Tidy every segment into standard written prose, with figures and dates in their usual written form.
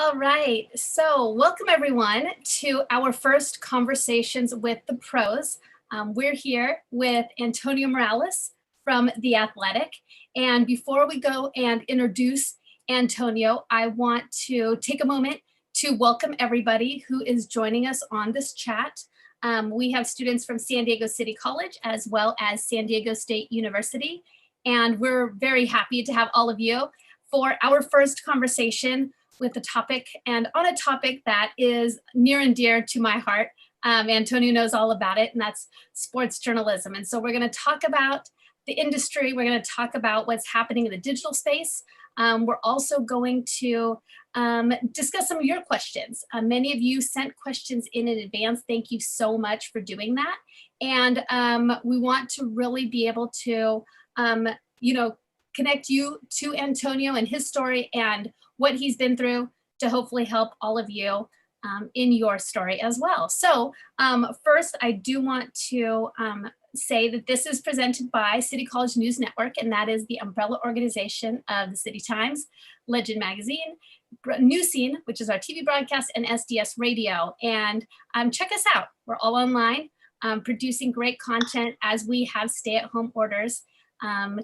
All right, so welcome everyone to our first Conversations with the Pros. We're here with Antonio Morales from The Athletic. And before we go and introduce Antonio, I want to take a moment to welcome everybody who is joining us on this chat. We have students from San Diego City College as well as San Diego State University. And we're very happy to have all of you for our first conversation with a topic and on a topic that is near and dear to my heart. Antonio knows all about it, and that's sports journalism. And so we're going to talk about the industry. We're going to talk about what's happening in the digital space. We're also going to discuss some of your questions. Many of you sent questions in advance. Thank you so much for doing that. And we want to really be able to, connect you to Antonio and his story and what he's been through to hopefully help all of you in your story as well. So first, I do want to say that this is presented by City College News Network, and that is the umbrella organization of the City Times, Legend Magazine, News Scene, which is our TV broadcast, and SDS Radio. And check us out. We're all online, producing great content as we have stay-at-home orders,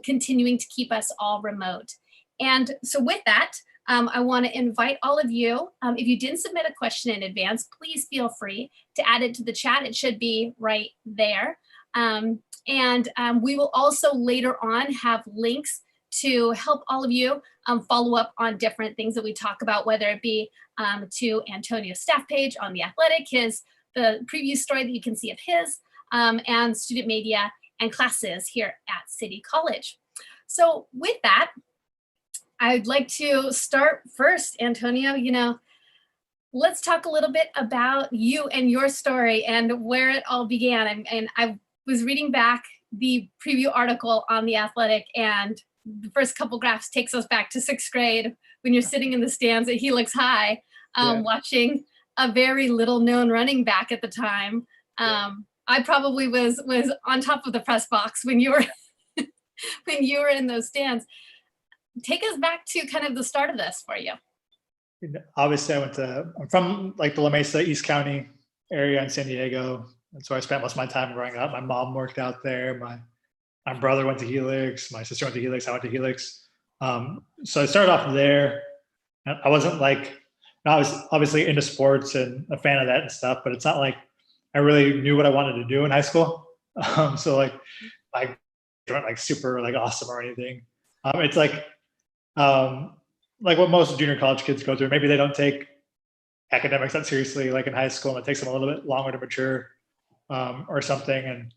continuing to keep us all remote. And so with that, I want to invite all of you, if you didn't submit a question in advance, please feel free to add it to the chat. It should be right there. We will also later on have links to help all of you follow up on different things that we talk about, whether it be to Antonio's staff page on The Athletic, the preview story that you can see of his, and student media and classes here at City College. So with that, I'd like to start first, Antonio. Let's talk a little bit about you and your story and where it all began. And I was reading back the preview article on The Athletic, and the first couple graphs takes us back to sixth grade when you're sitting in the stands at Helix High, watching a very little known running back at the time. I probably was on top of the press box when you were in those stands. Take us back to kind of the start of this for you. Obviously, I'm from like the La Mesa, East County area in San Diego. And so I spent most of my time growing up. My mom worked out there. My brother went to Helix. My sister went to Helix. I went to Helix. So I started off there. I wasn't I was obviously into sports and a fan of that and stuff, but it's not like I really knew what I wanted to do in high school. So I weren't super awesome or anything. It's like what most junior college kids go through. Maybe they don't take academics that seriously like in high school, and it takes them a little bit longer to mature or something. And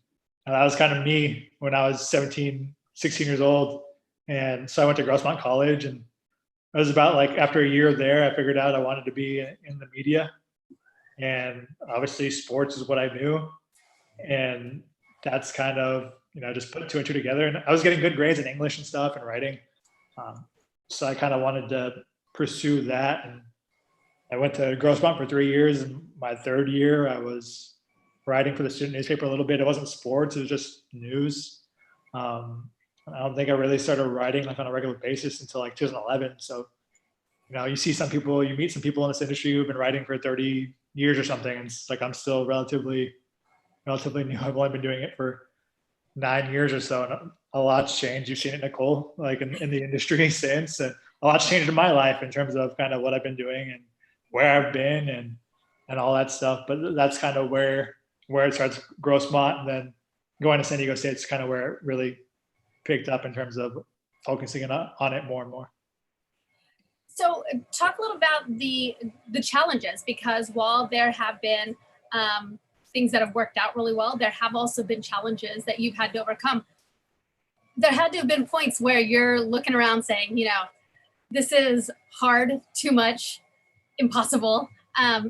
that was kind of me when I was 17, 16 years old. And so I went to Grossmont College, and it was about after a year there, I figured out I wanted to be in the media. And obviously sports is what I knew. And that's kind of, just put two and two together. And I was getting good grades in English and stuff and writing. So I kind of wanted to pursue that. And I went to Grossmont for 3 years. And my third year, I was writing for the student newspaper a little bit. It wasn't sports, it was just news. I don't think I really started writing on a regular basis until 2011. So, you see you meet some people in this industry who've been writing for 30 years or something. And it's I'm still relatively new. I've only been doing it for 9 years or so. And a lot's changed. You've seen it, Nicole, in the industry since. And a lot's changed in my life in terms of kind of what I've been doing and where I've been and all that stuff. But that's kind of where it starts, Grossmont, and then going to San Diego State is kind of where it really picked up in terms of focusing on it more and more. So talk a little about the challenges, because while there have been things that have worked out really well, there have also been challenges that you've had to overcome. There had to have been points where you're looking around saying, this is hard, too much, impossible.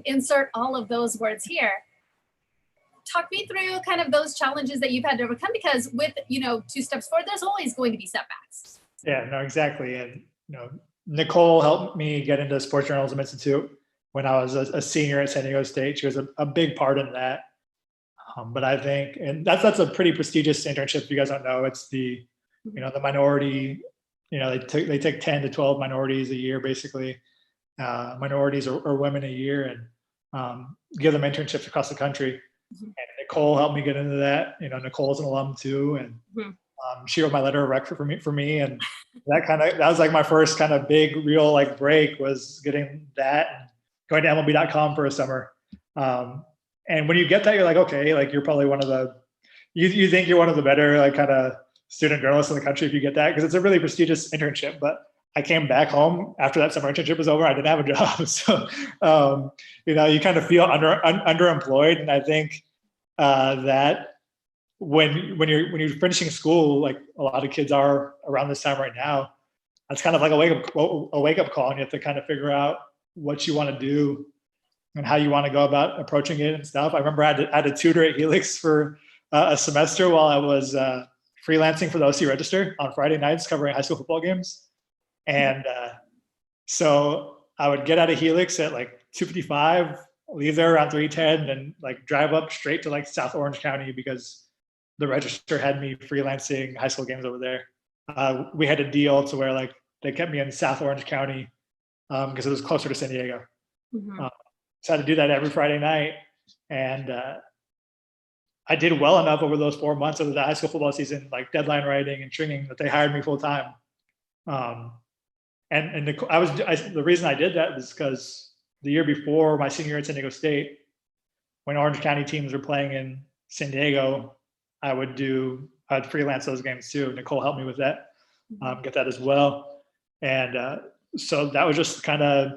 Insert all of those words here. Talk me through kind of those challenges that you've had to overcome, because with, two steps forward, there's always going to be setbacks. Yeah, no, exactly. And, Nicole helped me get into Sports Journalism Institute when I was a senior at San Diego State. She was a big part in that. But I think, and that's a pretty prestigious internship. If you guys don't know, it's the minority, they take 10 to 12 minorities a year, basically. minorities or women a year and give them internships across the country. And Nicole helped me get into that. Nicole's an alum too, and she wrote my letter of rec for me, and that was like my first kind of big real like break, was getting that and going to MLB.com for a summer. And when you get that, you're like, okay, like you're probably one of the you think you're one of the better like kind of student journalists in the country if you get that, because it's a really prestigious internship. But I came back home after that summer internship was over. I didn't have a job. So, you kind of feel underemployed. And I think that when you're finishing school, like a lot of kids are around this time right now, that's kind of like a wake up call. And you have to kind of figure out what you want to do and how you want to go about approaching it and stuff. I remember I had a tutor at Helix for a semester while I was freelancing for the OC Register on Friday nights covering high school football games. And so I would get out of Helix at like 2:55, leave there around 3:10, and like drive up straight to like South Orange County because the Register had me freelancing high school games over there. We had a deal to where like they kept me in South Orange County because it was closer to San Diego. So I had to do that every Friday night. And I did well enough over those 4 months of the high school football season, like deadline writing and stringing, that they hired me full time. And the reason I did that was because the year before my senior year at San Diego State, when Orange County teams were playing in San Diego, I'd freelance those games too. Nicole helped me with that, get that as well. And so that was just kind of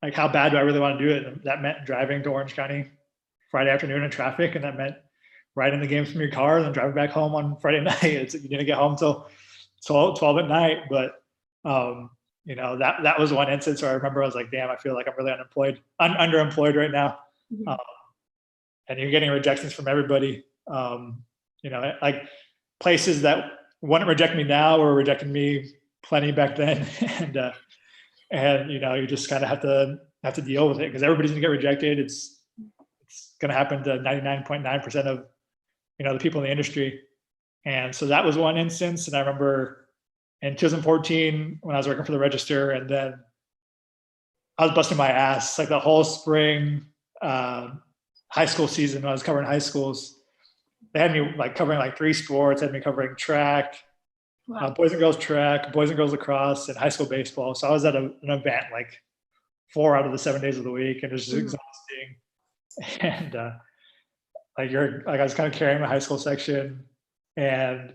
like, how bad do I really want to do it? And that meant driving to Orange County Friday afternoon in traffic, and that meant riding the games from your car and then driving back home on Friday night. You didn't get home till 12 at night. But that was one instance where I remember I was like, damn, I feel like I'm really underemployed right now. And you're getting rejections from everybody. Like places that wouldn't reject me now were rejecting me plenty back then. And you just kind of have to deal with it, because everybody's gonna get rejected. It's gonna happen to 99.9% of the people in the industry. And so that was one instance. And I remember in 2014 when I was working for the Register, and then I was busting my ass like the whole spring high school season when I was covering high schools. They had me like covering like 3 sports. Had me covering track, boys and girls track, boys and girls lacrosse, and high school baseball. So I was at an event like 4 out of the 7 days of the week, and it was just exhausting. And I was kind of carrying my high school section, and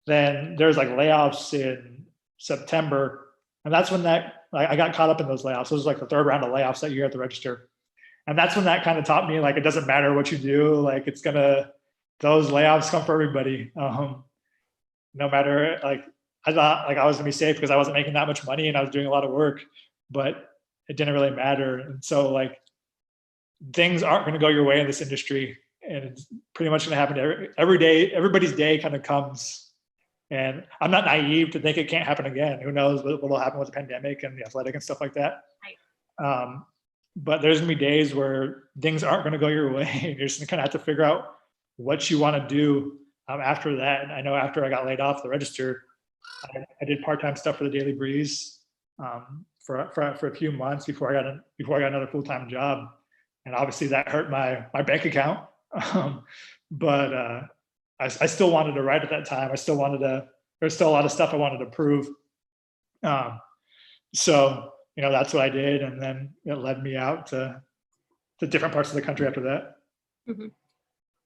then there's like layoffs in September, and that's when I got caught up in those layoffs. It was like the 3rd round of layoffs that year at the Register, and that's when that kind of taught me like it doesn't matter what you do, like those layoffs come for everybody. No matter, like I thought like I was gonna be safe because I wasn't making that much money and I was doing a lot of work, but it didn't really matter. And so like things aren't gonna go your way in this industry, and it's pretty much gonna happen every day. Everybody's day kind of comes, and I'm not naive to think it can't happen again. Who knows what will happen with the pandemic and the athletic and stuff like that. Right. But there's gonna be days where things aren't gonna go your way, and you're just gonna kind of have to figure out what you want to do after that. And I know after I got laid off the Register, I did part-time stuff for the Daily Breeze for a few months before I got another full-time job. And obviously that hurt my bank account. But I still wanted to write at that time. There's still a lot of stuff I wanted to prove. So that's what I did. And then it led me out to different parts of the country after that.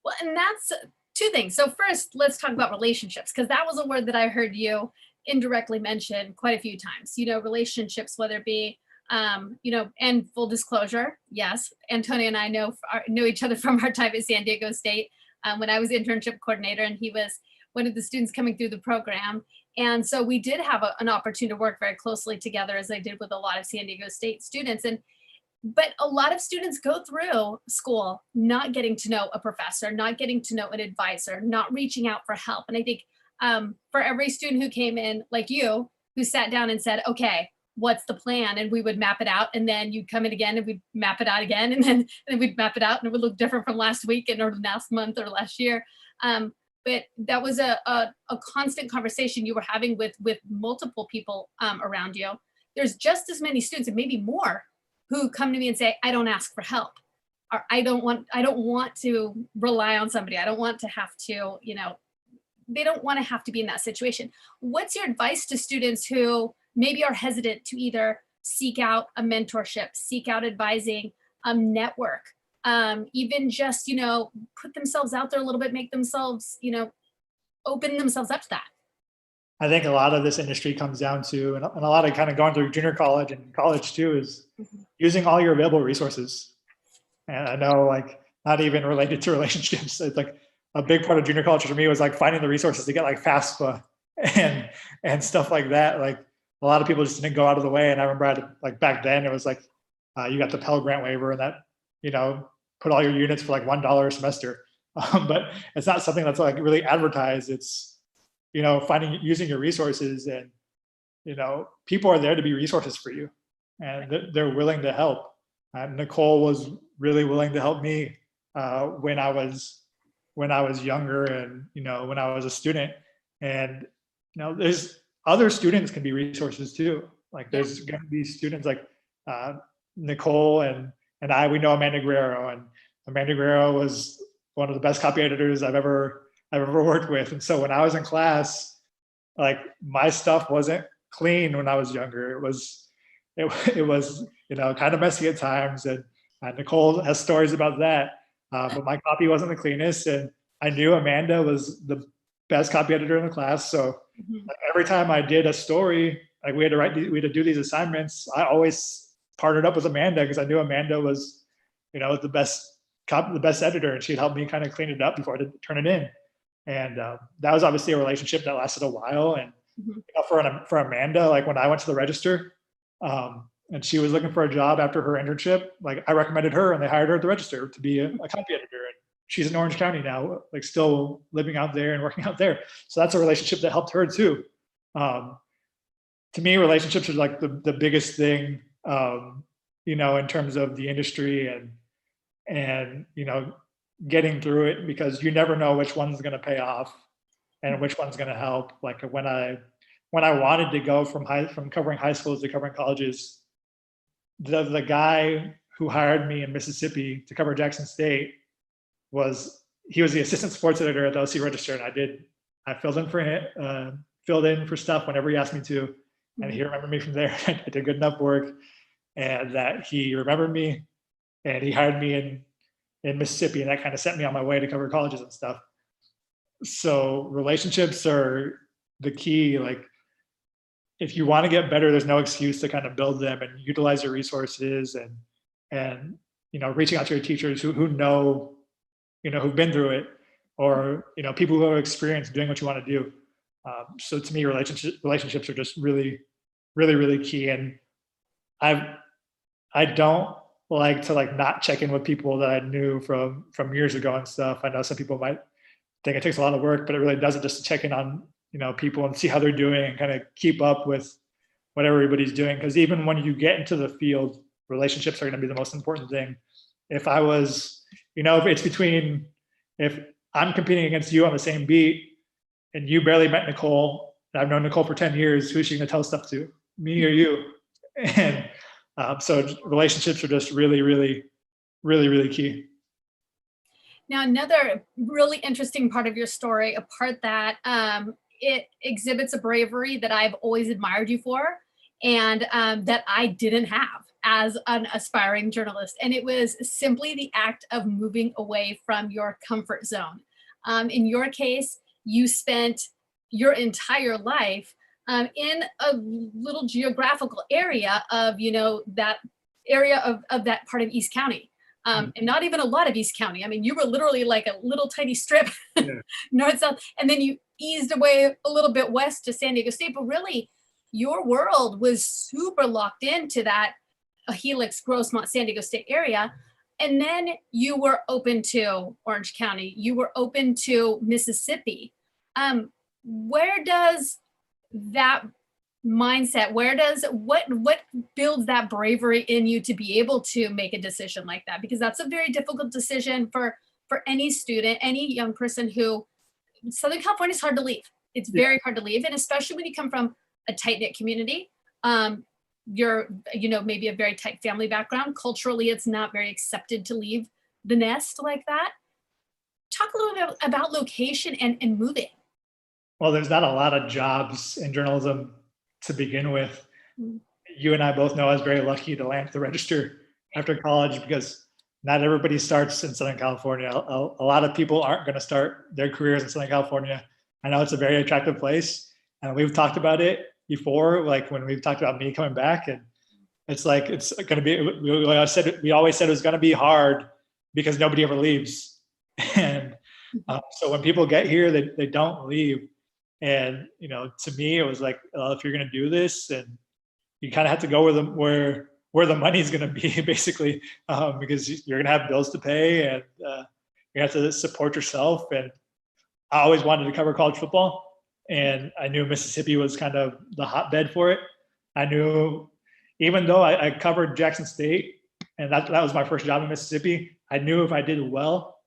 Well, and that's 2 things. So first, let's talk about relationships, because that was a word that I heard you indirectly mention quite a few times. Relationships, whether it be, and full disclosure, yes, Antonio and I know each other from our time at San Diego State when I was internship coordinator, and he was one of the students coming through the program. And so we did have an opportunity to work very closely together, as I did with a lot of San Diego State students. But a lot of students go through school not getting to know a professor, not getting to know an advisor, not reaching out for help. And I think for every student who came in, like you, who sat down and said, okay, what's the plan? And we would map it out. And then you'd come in again and we'd map it out again. And then we'd map it out, and it would look different from last week or last month or last year. But that was a constant conversation you were having with multiple people around you. there's just as many students and maybe more who come to me and say, I don't ask for help, or I don't want to rely on somebody. I don't want to have to, they don't want to have to be in that situation. What's your advice to students who maybe are hesitant to either seek out a mentorship, seek out advising, network, even just, put themselves out there a little bit, make themselves, open themselves up to that? I think a lot of this industry comes down to, and a lot of kind of going through junior college and college too, is using all your available resources. And I know, like, not even related to relationships, it's like a big part of junior college for me was like finding the resources to get like FAFSA and stuff like that. Like, a lot of people just didn't go out of the way. And I remember like back then it was like, you got the Pell Grant waiver and that, put all your units for like $1 a semester. But it's not something that's like really advertised. It's, using your resources, and, people are there to be resources for you, and they're willing to help. Nicole was really willing to help me when I was younger, and, when I was a student. And, there's other students can be resources too. Like, there's going to be students like Nicole and I, we know Amanda Guerrero, and Amanda Guerrero was one of the best copy editors I've ever worked with. And so when I was in class, like, my stuff wasn't clean when I was younger. It was kind of messy at times. And Nicole has stories about that. But my copy wasn't the cleanest. And I knew Amanda was the best copy editor in the class. So like, every time I did a story, like, we had to do these assignments, I always partnered up with Amanda, because I knew Amanda was, the best editor, and she'd help me kind of clean it up before I turn it in. And that was obviously a relationship that lasted a while. And for Amanda, like, when I went to the Register, and she was looking for a job after her internship, like, I recommended her, and they hired her at the Register to be a copy editor. And she's in Orange County now, like, still living out there and working out there. So that's a relationship that helped her too. To me, relationships are like the biggest thing, in terms of the industry, and getting through it, because you never know which one's going to pay off and which one's going to help. Like, when I wanted to go from covering high schools to covering colleges, the guy who hired me in Mississippi to cover Jackson State was the assistant sports editor at the OC Register, and I filled in for stuff whenever he asked me to, and he remembered me from there. I did good enough work, and that he remembered me, and he hired me in Mississippi, and that kind of sent me on my way to cover colleges and stuff. So relationships are the key. Like, if you want to get better, there's no excuse to kind of build them and utilize your resources, and reaching out to your teachers who know, who've been through it, or people who have experience doing what you want to do. So to me, relationships are just really, really, really key. And I don't like to not check in with people that I knew from years ago and stuff. I know some people might think it takes a lot of work, but it really doesn't, just to check in on people and see how they're doing and kind of keep up with what everybody's doing. Because even when you get into the field, relationships are going to be the most important thing. If I was, if I'm competing against you on the same beat and you barely met Nicole, and I've known Nicole for 10 years, who's she going to tell stuff to, me or you? And so relationships are just really, really, really, really key. Now, another really interesting part of your story, a part that it exhibits a bravery that I've always admired you for, and that I didn't have as an aspiring journalist. And it was simply the act of moving away from your comfort zone. In your case, you spent your entire life in a little geographical area of, that area of that part of East County. And not even a lot of East County. I mean, you were literally like a little tiny strip, north, south, and then you eased away a little bit west to San Diego State. But really, your world was super locked into that Helix, Grossmont, San Diego State area. And then you were open to Orange County. You were open to Mississippi. Where does that mindset, what builds that bravery in you to be able to make a decision like that? Because that's a very difficult decision for any student, any young person who, Southern California is hard to leave. It's very hard to leave. And especially when you come from a tight-knit community, you're, maybe a very tight family background. Culturally, it's not very accepted to leave the nest like that. Talk a little bit about location and moving. Well, there's not a lot of jobs in journalism to begin with. Mm. You and I both know I was very lucky to land the register after college, because not everybody starts in Southern California. A lot of people aren't going to start their careers in Southern California. I know it's a very attractive place, and we've talked about it before, like when we've talked about me coming back, and it's like, it's going to be, we always said it was going to be hard because nobody ever leaves. And so when people get here, they don't leave. And, to me, it was like, if you're going to do this, and you kind of have to go where the money's going to be, basically, because you're going to have bills to pay, and you have to support yourself. And I always wanted to cover college football, and I knew Mississippi was kind of the hotbed for it. I knew, even though I covered Jackson State, and that was my first job in Mississippi, I knew if I did well,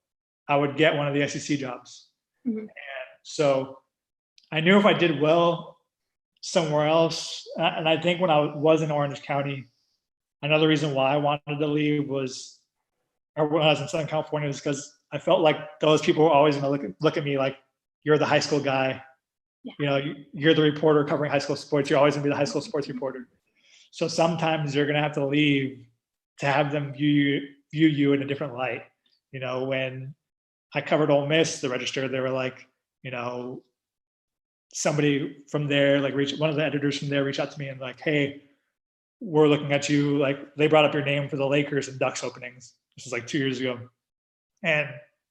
I would get one of the SEC jobs. Mm-hmm. And so I knew if I did well somewhere else, and I think when I was in Orange County, another reason why I wanted to leave was, or when I was in Southern California, was because I felt like those people were always going to look at me like, you're the high school guy. Yeah. You're the reporter covering high school sports. You're always going to be the high school sports reporter. So sometimes you're going to have to leave to have them view you in a different light. When I covered Ole Miss, the register, they were like, somebody from there, like one of the editors from there reached out to me and like, hey, we're looking at you. Like, they brought up your name for the Lakers and Ducks openings. This was like 2 years ago. And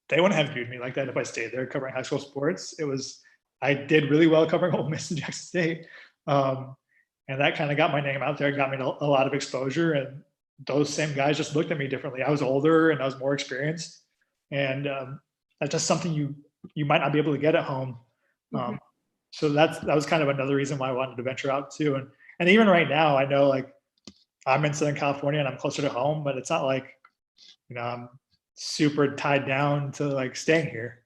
they wouldn't have viewed me like that if I stayed there covering high school sports. I did really well covering Ole Miss and Jackson State. And that kind of got my name out there and got me a lot of exposure. And those same guys just looked at me differently. I was older and I was more experienced. And that's just something you might not be able to get at home. Mm-hmm. So that was kind of another reason why I wanted to venture out too. And even right now, I know, like, I'm in Southern California and I'm closer to home, but it's not like, I'm super tied down to like staying here.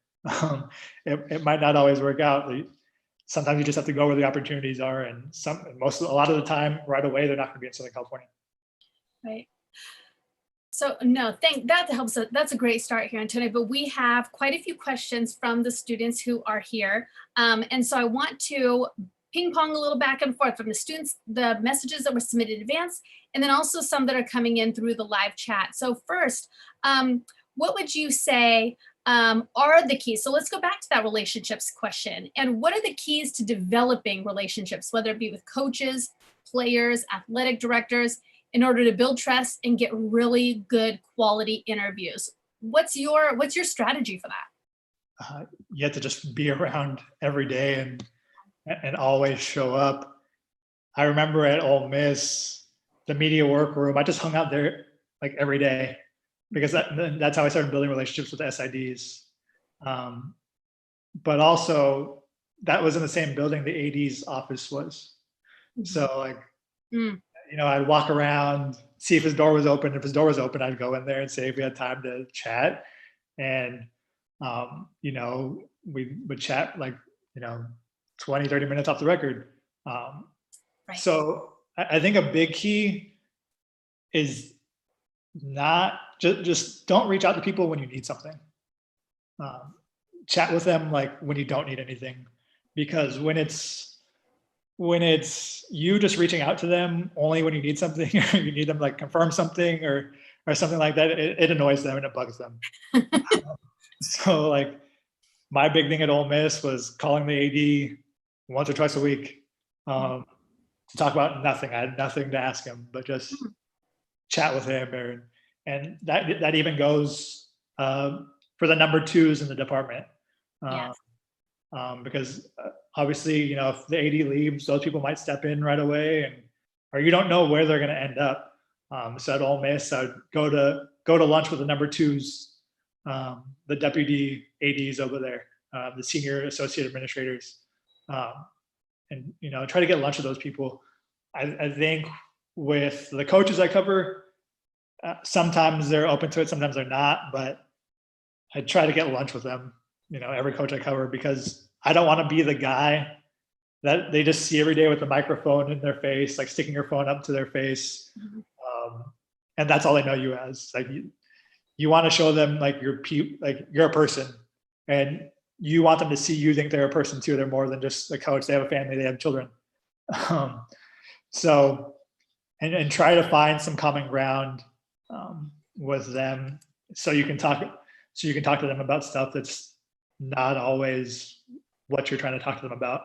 It might not always work out. Sometimes you just have to go where the opportunities are, and a lot of the time, right away, they're not going to be in Southern California. Right. So that helps. That's a great start here, Antonio. But we have quite a few questions from the students who are here, and so I want to ping pong a little back and forth from the students, the messages that were submitted in advance, and then also some that are coming in through the live chat. So first, what would you say are the keys? So let's go back to that relationships question. And what are the keys to developing relationships, whether it be with coaches, players, athletic directors, in order to build trust and get really good quality interviews? What's your strategy for that? You have to just be around every day and always show up. I remember at Ole Miss, the media workroom, I just hung out there like every day, because that's how I started building relationships with the SIDs. But also, that was in the same building the AD's office was. So like, I'd walk around, see if his door was open. If his door was open, I'd go in there and say if we had time to chat. And, we would chat like, 20, 30 minutes off the record. Right. So I think a big key is not just don't reach out to people when you need something. Chat with them like when you don't need anything, because when it's you just reaching out to them only when you need something, or you need them like confirm something or something like that, it annoys them and it bugs them. So like my big thing at Ole Miss was calling the AD once or twice a week to talk about nothing. I had nothing to ask him, but just chat with him. And that even goes for the number twos in the department. Yes. Because obviously, if the AD leaves, those people might step in right away, or you don't know where they're going to end up. So at Ole Miss, I would go to lunch with the number twos, the deputy ADs over there, the senior associate administrators, and try to get lunch with those people. I think with the coaches I cover, sometimes they're open to it, sometimes they're not, but I try to get lunch with them, every coach I cover, because I don't want to be the guy that they just see every day with the microphone in their face, like sticking your phone up to their face. And that's all they know you as. Like you want to show them like you're a person, and you want them to see you think they're a person too. They're more than just a coach. They have a family, they have children. So, and try to find some common ground with them, so you can talk to them about stuff that's not always what you're trying to talk to them about.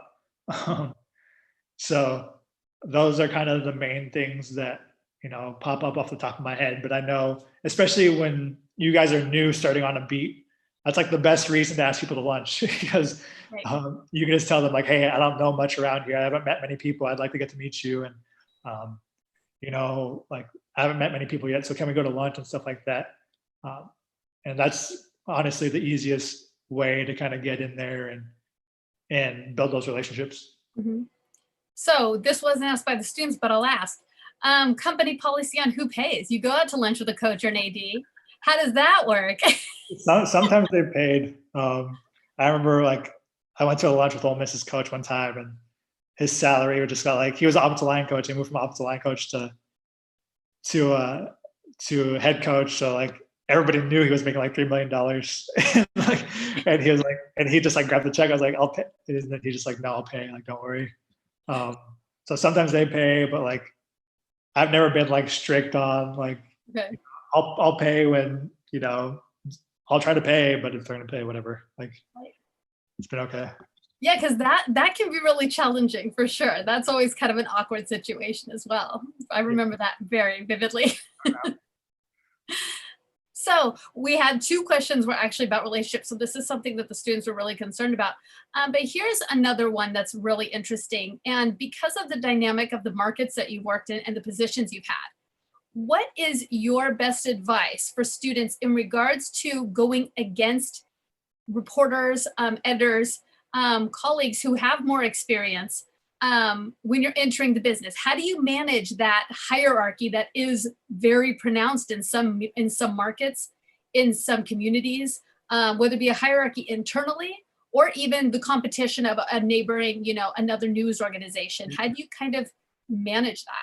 So those are kind of the main things that, pop up off the top of my head. But I know, especially when you guys are new starting on a beat, that's like the best reason to ask people to lunch, because you can just tell them like, hey, I don't know much around here. I haven't met many people. I'd like to get to meet you. And, like I haven't met many people yet. So can we go to lunch and stuff like that? And that's honestly the easiest way to kind of get in there and build those relationships. Mm-hmm. So this wasn't asked by the students, but I'll ask. Company policy on who pays. You go out to lunch with a coach or an AD. How does that work? Sometimes they paid. I remember like I went to a lunch with Ole Miss's coach one time, and his salary just got like, he was an offensive line coach. He moved from offensive line coach to head coach. So like everybody knew he was making like $3 million. and he was like, and he just like grabbed the check. I was like, I'll pay. And then he just like, no, I'll pay. Like, don't worry. So sometimes they pay, but like I've never been like strict on like, okay, I'll pay when, I'll try to pay, but if they're going to pay, whatever, like it's been okay. Yeah, because that can be really challenging for sure. That's always kind of an awkward situation as well. I remember that very vividly. So we had 2 questions were actually about relationships. So this is something that the students were really concerned about. But here's another one that's really interesting. And because of the dynamic of the markets that you worked in and the positions you've had, what is your best advice for students in regards to going against reporters, editors, colleagues who have more experience when you're entering the business? How do you manage that hierarchy that is very pronounced in some markets, in some communities, whether it be a hierarchy internally or even the competition of a neighboring, another news organization? How do you kind of manage that?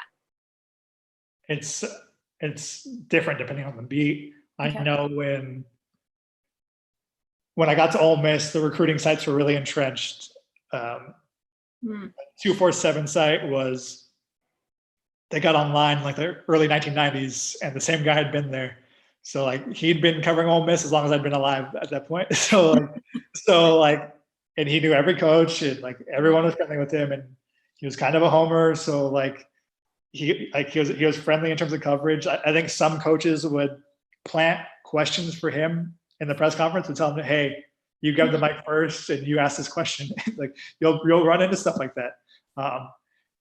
It's different depending on the beat. Okay. I know when I got to Ole Miss, the recruiting sites were really entrenched. 247 site they got online like the early 1990s, and the same guy had been there. So like he'd been covering Ole Miss as long as I'd been alive at that point. So and he knew every coach, and like everyone was friendly with him, and he was kind of a homer. So like he was friendly in terms of coverage. I think some coaches would plant questions for him in the press conference and tell him, hey, you grab the mic first and you ask this question. Like you'll run into stuff like that.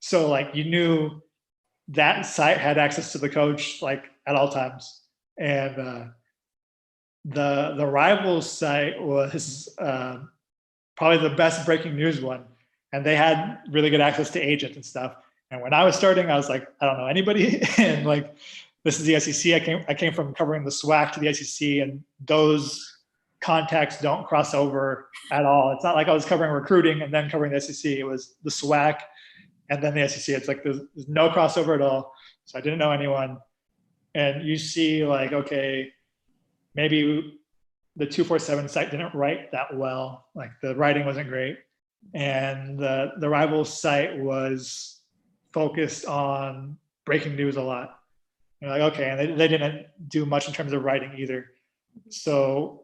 So like you knew that site had access to the coach like at all times. And the Rivals site was probably the best breaking news one, and they had really good access to agents and stuff. And when I was starting, I was like, I don't know anybody, and like this is the SEC. I came from covering the SWAC to the SEC, and those contacts don't cross over at all. It's not like I was covering recruiting and then covering the SEC. It was the SWAC and then the SEC. It's like there's no crossover at all. So I didn't know anyone. And you see like, okay, maybe the 247 site didn't write that well. Like the writing wasn't great. And the Rivals site was focused on breaking news a lot. You're like, okay, and they didn't do much in terms of writing either. So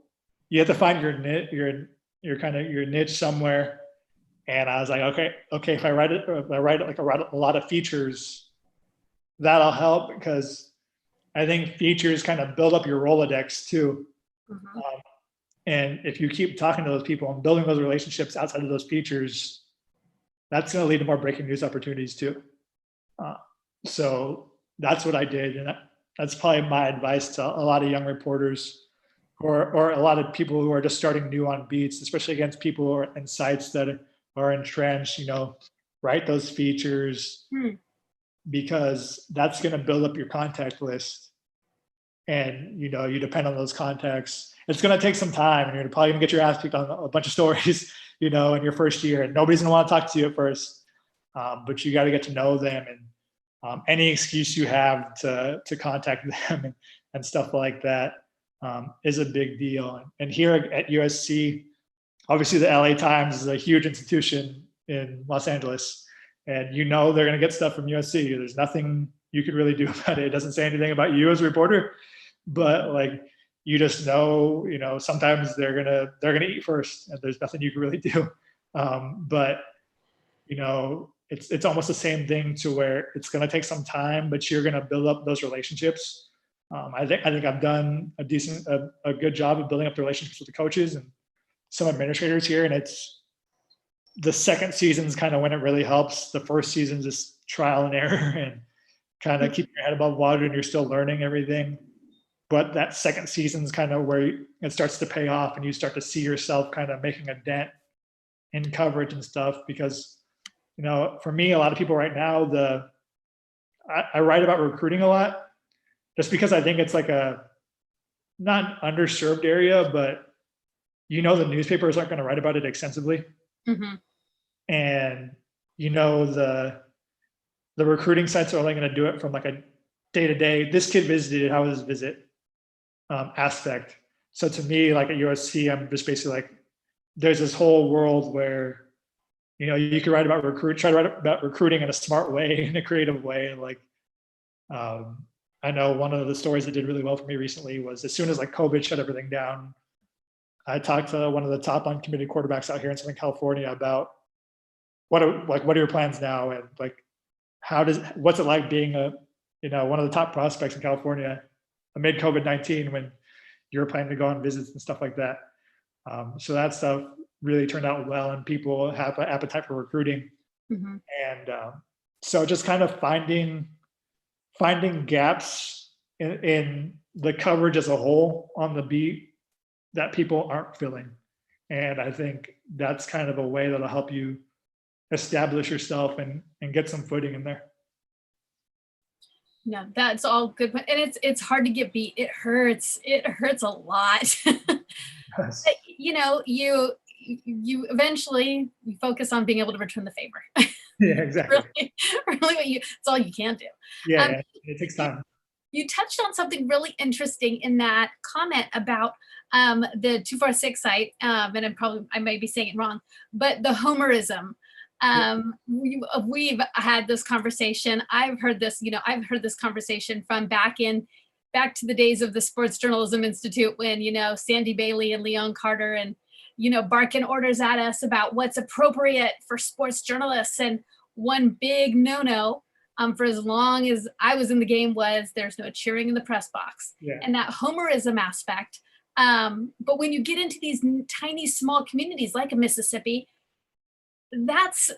you have to find your niche somewhere. And I was like, okay, if I write a lot of features, that'll help, because I think features kind of build up your Rolodex too. Mm-hmm. And if you keep talking to those people and building those relationships outside of those features, that's going to lead to more breaking news opportunities too. So that's what I did. And that's probably my advice to a lot of young reporters or a lot of people who are just starting new on beats, especially against people who are in sites that are entrenched, write those features, because that's going to build up your contact list. And, you depend on those contacts. It's going to take some time, and you're probably going to get your ass kicked on a bunch of stories, in your first year, and nobody's going to want to talk to you at first. but you got to get to know them, and any excuse you have to contact them and stuff like that is a big deal. And here at USC, obviously the LA Times is a huge institution in Los Angeles, and they're going to get stuff from USC. There's nothing you could really do about it. It doesn't say anything about you as a reporter, but like, you just know, sometimes they're gonna eat first, and there's nothing you can really do. But it's almost the same thing, to where it's gonna take some time, but you're gonna build up those relationships. I think I've done a good job of building up the relationships with the coaches and some administrators here, and it's the second season's kind of when it really helps. The first season's just trial and error and kind of keep your head above water, and you're still learning everything. But that second season's kind of where it starts to pay off, and you start to see yourself kind of making a dent in coverage and stuff. Because, for me, a lot of people right now, I write about recruiting a lot, just because I think it's like a not underserved area, but the newspapers aren't going to write about it extensively. Mm-hmm. And the recruiting sites are only going to do it from like a day-to-day, this kid visited, how was his visit aspect. So to me, like at USC, I'm just basically like, there's this whole world where you can write about try to write about recruiting in a smart way, in a creative way. Like I know one of the stories that did really well for me recently was, as soon as like COVID shut everything down, I talked to one of the top uncommitted quarterbacks out here in Southern California about what are your plans now, and like what's it like being one of the top prospects in California amid COVID-19, when you're planning to go on visits and stuff like that. So that stuff really turned out well, and people have an appetite for recruiting. Mm-hmm. And so just kind of finding gaps in the coverage as a whole on the beat that people aren't filling. And I think that's kind of a way that'll help you establish yourself and get some footing in there. No, that's all good. And it's hard to get beat. It hurts a lot. Yes. But, you eventually focus on being able to return the favor. Yeah, exactly. really it's all you can do. Yeah, it takes time. You touched on something really interesting in that comment about the 246 site, and I may be saying it wrong, but the homerism. We've had this conversation. I've heard this conversation from back to the days of the Sports Journalism Institute, when, Sandy Bailey and Leon Carter and, barking orders at us about what's appropriate for sports journalists. And one big no-no for as long as I was in the game was there's no cheering in the press box. Yeah. And that homerism aspect. But when you get into these tiny, small communities like a Mississippi, that's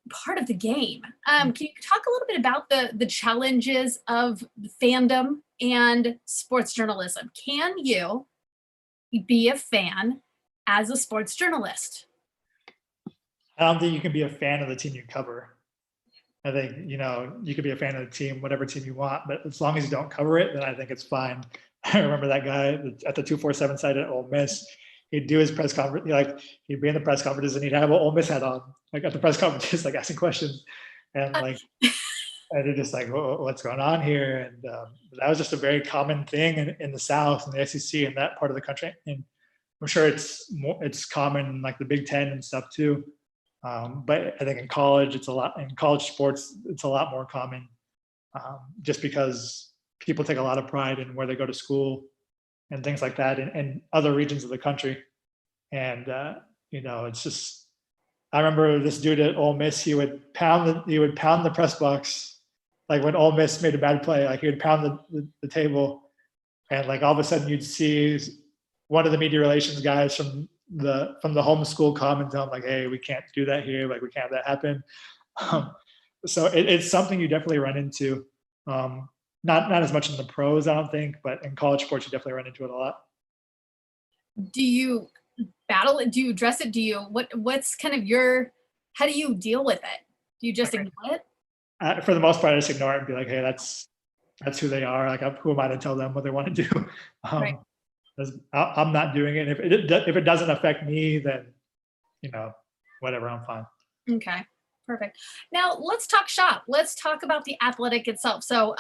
part of the game. Can you talk a little bit about the challenges of fandom and sports journalism? Can you be a fan as a sports journalist? I don't think you can be a fan of the team you cover. I think, you could be a fan of the team, whatever team you want, but as long as you don't cover it, then I think it's fine. I remember that guy at the 247 site at Ole Miss. He'd do his press conference, he'd be in the press conferences and he'd have an Ole Miss hat on, at the press conferences, asking questions. And and they're just like, what's going on here? And that was just a very common thing in the South and the SEC and that part of the country. And I'm sure it's common in the Big Ten and stuff too. But I think in college, in college sports, it's a lot more common, just because people take a lot of pride in where they go to school and things like that in other regions of the country. And, it's just, I remember this dude at Ole Miss, he would pound the press box. When Ole Miss made a bad play, he would pound the table, and all of a sudden you'd see one of the media relations guys from the homeschool comment on hey, we can't do that here. We can't have that happen. So it's something you definitely run into. Not as much in the pros, I don't think, but in college sports, you definitely run into it a lot. Do you battle it? Do you address it? What's kind of how do you deal with it? Do you just ignore it? For the most part, I just ignore it and be like, hey, that's who they are. Who am I to tell them what they want to do? Right. I'm not doing it. If it doesn't affect me, then, whatever, I'm fine. Okay. Perfect. Now let's talk shop. Let's talk about the athletic itself. So,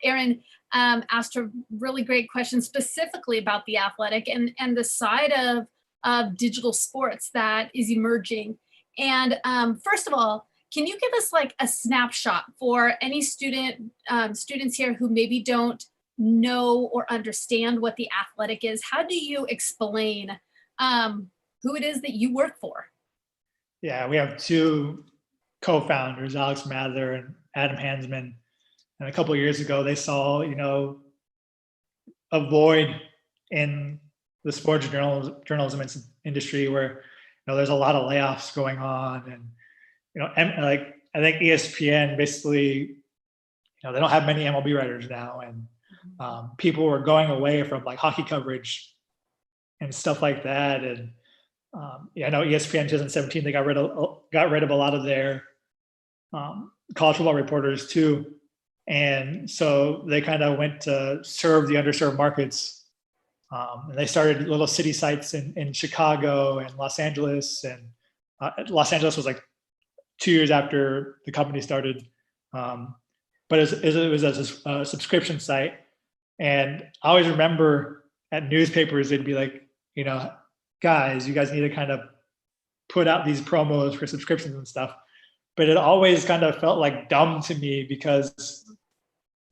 Aaron asked a really great question specifically about the athletic and the side of digital sports that is emerging. And first of all, can you give us like a snapshot for any students here who maybe don't know or understand what the athletic is? How do you explain who it is that you work for? Yeah, we have two co-founders, Alex Mather and Adam Hansman. And a couple of years ago, they saw, a void in the sports journalism industry where, there's a lot of layoffs going on. And, like, I think ESPN basically, they don't have many MLB writers now. And people were going away from like hockey coverage and stuff like that. And I know ESPN 2017, they got rid of a lot of their college football reporters too. And so they kind of went to serve the underserved markets. And they started little city sites in Chicago and Los Angeles. And Los Angeles was like 2 years after the company started. But it was a subscription site. And I always remember at newspapers, they'd be like, guys, you guys need to kind of put out these promos for subscriptions and stuff. But it always kind of felt like dumb to me because